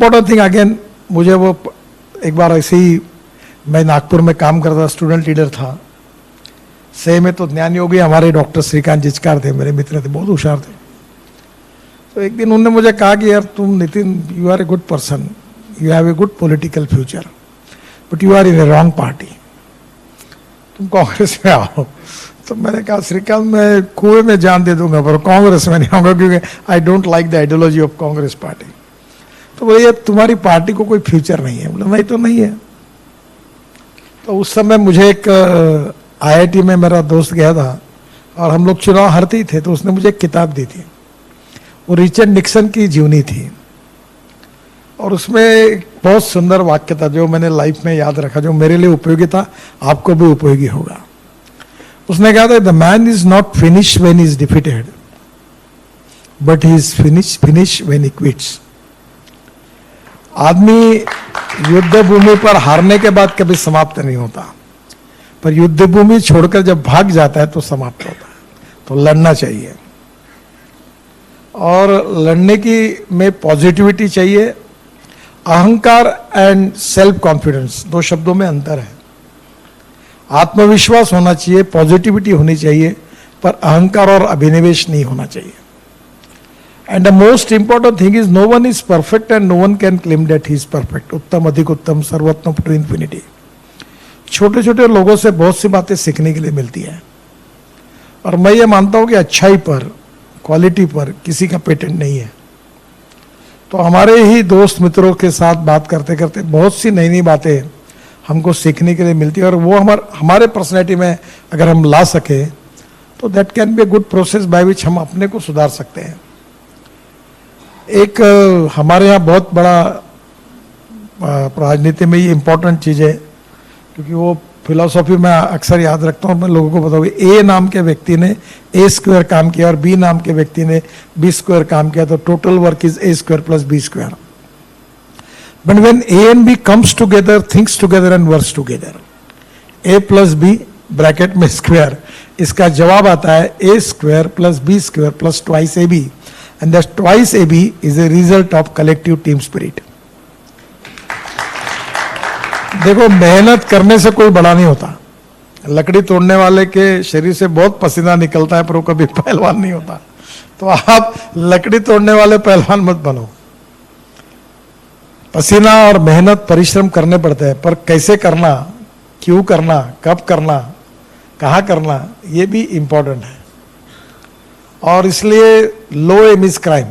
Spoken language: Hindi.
इम्पोर्टेंट थिंग अगेन, मुझे वो एक बार ऐसे ही, मैं नागपुर में काम करता, स्टूडेंट लीडर था, सही में तो ज्ञान योगी हमारे डॉक्टर श्रीकांत जिचकार थे, मेरे मित्र थे, बहुत होशियार थे। तो एक दिन उन्होंने मुझे कहा कि यार तुम Nitin, you are a good person, you have a good political future, but you are in a wrong party, तुम कांग्रेस में आओ। तो मैंने कहा श्रीकांत, मैं कुएं में जान दे दूंगा पर कांग्रेस में नहीं आऊंगा, क्योंकि I don't like the ideology of Congress party. तो बोले तुम्हारी पार्टी को कोई फ्यूचर नहीं है। बोला नहीं तो नहीं है। तो उस समय मुझे एक IIT में मेरा दोस्त गया था और हम लोग चुनाव हारते ही थे, तो उसने मुझे एक किताब दी थी, वो रिचर्ड निक्सन की जीवनी थी, और उसमें एक बहुत सुंदर वाक्य था जो मैंने लाइफ में याद रखा, जो मेरे लिए उपयोगी था, आपको भी उपयोगी होगा। उसने कहा था, the man is not finish when he is defeated, but he is finish when he quits. आदमी युद्ध भूमि पर हारने के बाद कभी समाप्त नहीं होता, पर युद्ध भूमि छोड़कर जब भाग जाता है तो समाप्त होता है। तो लड़ना चाहिए, और लड़ने की में पॉजिटिविटी चाहिए। अहंकार एंड सेल्फ कॉन्फिडेंस, दो शब्दों में अंतर है। आत्मविश्वास होना चाहिए, पॉजिटिविटी होनी चाहिए, पर अहंकार और अभिनिवेश नहीं होना चाहिए। And the most important thing is no one is perfect and no one can claim that he is perfect. उत्तम अधिक उत्तम, सर्वोत्तम टू इन्फिनिटी। छोटे छोटे लोगों से बहुत सी बातें सीखने के लिए मिलती है, और मैं ये मानता हूं कि अच्छाई पर, क्वालिटी पर किसी का पेटेंट नहीं है। तो हमारे ही दोस्त मित्रों के साथ बात करते करते बहुत सी नई नई बातें हमको सीखने के लिए मिलती है, और वो हमारे पर्सनैलिटी में अगर हम ला सके तो that can be a good process by which हम अपने को सुधार सकते हैं। एक हमारे यहाँ बहुत बड़ा राजनीति में ये इंपॉर्टेंट चीज़ है, क्योंकि वो फिलॉसफी में अक्सर याद रखता हूँ, मैं लोगों को बताऊँ, ए नाम के व्यक्ति ने A² काम किया और B नाम के व्यक्ति ने B² काम किया, तो total work is A² + B²। But when A and B comes together, thinks together and works together, A + B bracket में स्क्वायर, इसका जवाब आता है A² + B² + twice AB, and that twice AB is a result of collective team spirit। देखो, मेहनत करने से कोई बड़ा नहीं होता। लकड़ी तोड़ने वाले के शरीर से बहुत पसीना निकलता है, पर वो कभी पहलवान नहीं होता। तो आप लकड़ी तोड़ने वाले पहलवान मत बनो। पसीना और मेहनत, परिश्रम करने पड़ते हैं, पर कैसे करना, क्यों करना, कब करना, कहाँ करना, ये भी इंपॉर्टेंट है। और इसलिए लो एम इज क्राइम।